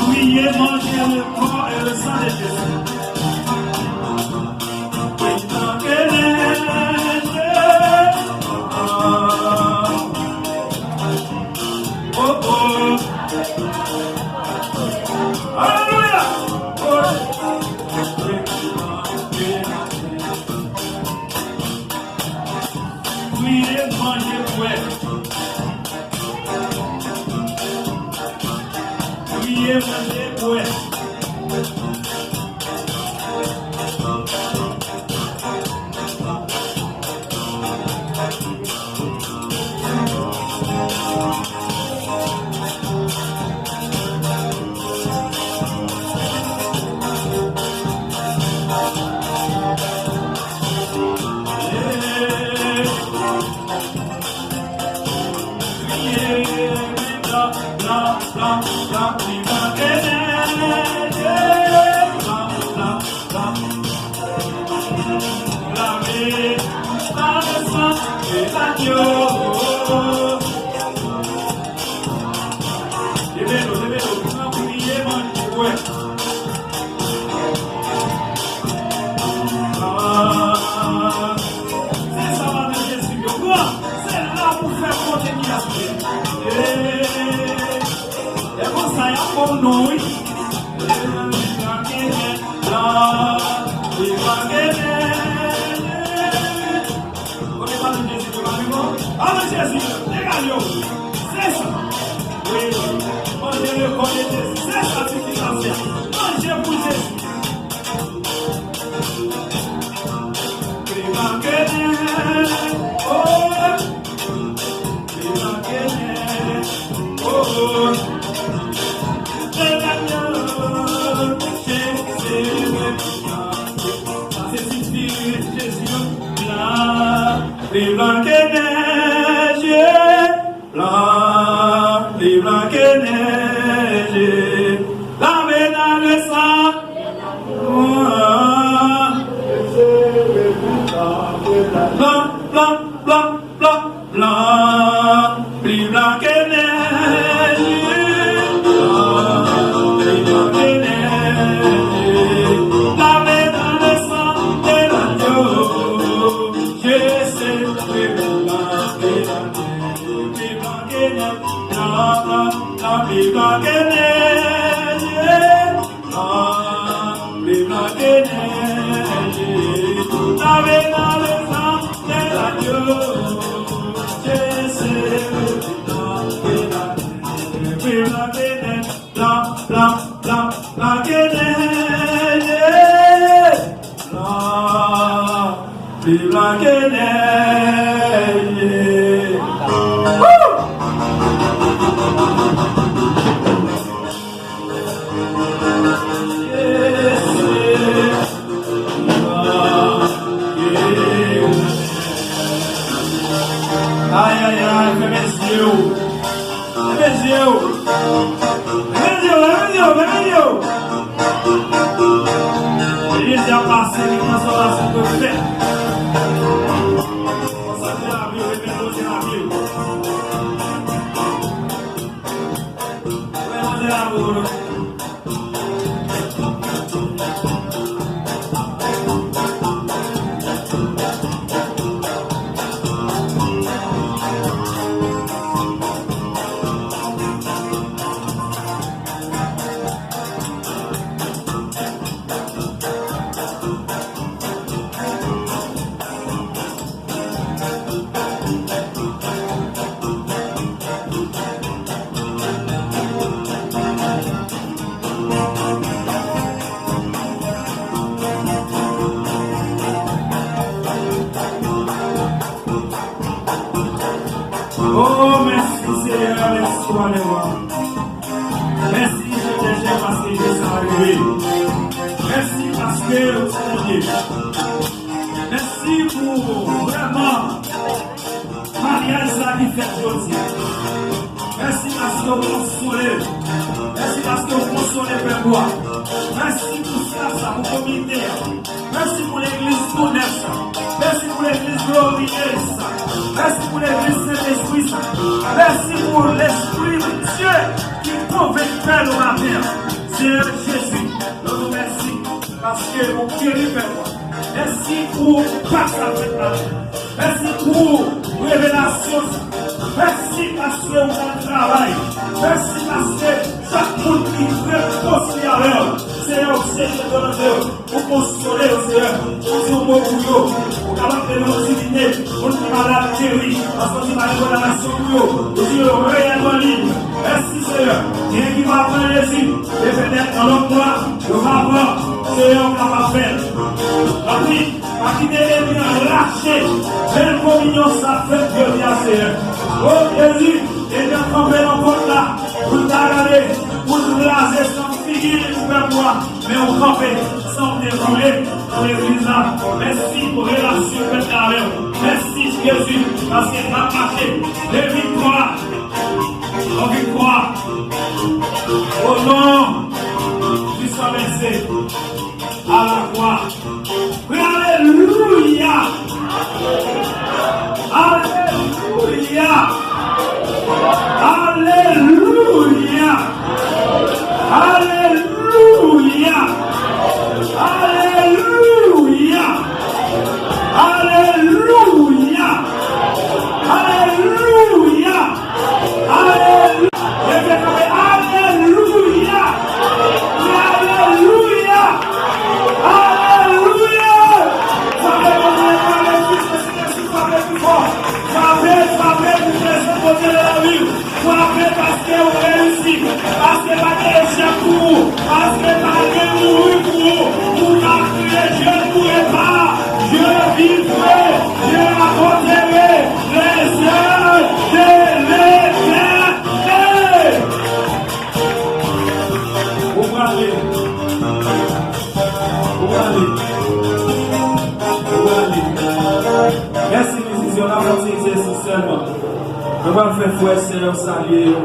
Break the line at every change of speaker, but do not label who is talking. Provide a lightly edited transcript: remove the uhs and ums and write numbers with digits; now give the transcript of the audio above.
Priez, manger le corps et le sang de Jésus. Alléluia. Priez, manger, ouais. Priez, manger, ouais. Oh, merci Seigneur, merci Alléluia. Merci Seigneur parce que je suis arrivé. Merci parce que vous êtes Dieu. Merci pour vraiment mariage ça qui fait aujourd'hui. Merci parce que vous consolez. Merci parce que vous consolez pour moi. Merci pour ça, ça vous communauté. Merci pour l'église honnête. Merci pour l'église glorieuse. Merci pour l'église Saint-Esprit. Merci pour l'Esprit de Dieu qui convainc nos matin. Seigneur Jésus, nous nous remercions parce que mon Dieu est fait moi. Merci pour passer avec nous. Merci pour révélation. Merci parce que vous avez travail. Merci parce que chaque monde qui veut construire à l'heure, Seigneur, Seigneur de Dieu, pour consoler au Seigneur, pour dire au mot pour capable de nous diviner, pour nous malade guéri, parce que nous avons la nation pour dire réellement libre. Merci Seigneur. Rien qui va prendre les yeux, et peut-être dans l'autre mois, le rapport, Seigneur, on va faire. Oui, à qui l'ennemi a lâché, belle communion, ça fait que bien Seigneur. Oh Jésus, et bien camper dans votre là, pour t'agarder, pour te raser sans figure pour moi, mais on camper sans dérouler dans l'église là. Merci pour la relation que tu as avec nous. Merci Jésus, parce qu'il t'a marqué les victoires. En victoire. Au nom du sang versé à la croix. Oui, alléluia. Alléluia. Alléluia. Alléluia. Alléluia. Alléluia. Alléluia. Alléluia. Alléluia. Alléluia. Alléluia. Ça fait de la vie. Parce que vous réussissez. Parce que pas de échec pour vous. Parce que pas de mourir pour vous. Pour m'appuyer, je ne pourrai pas. Je vivrai. Je raconterai les heures de l'éternité. Vous allez. Vous allez. Vous allez. Merci, musiciens. On a fait exercice seulement. On va faire fouet, Seigneur, saluer.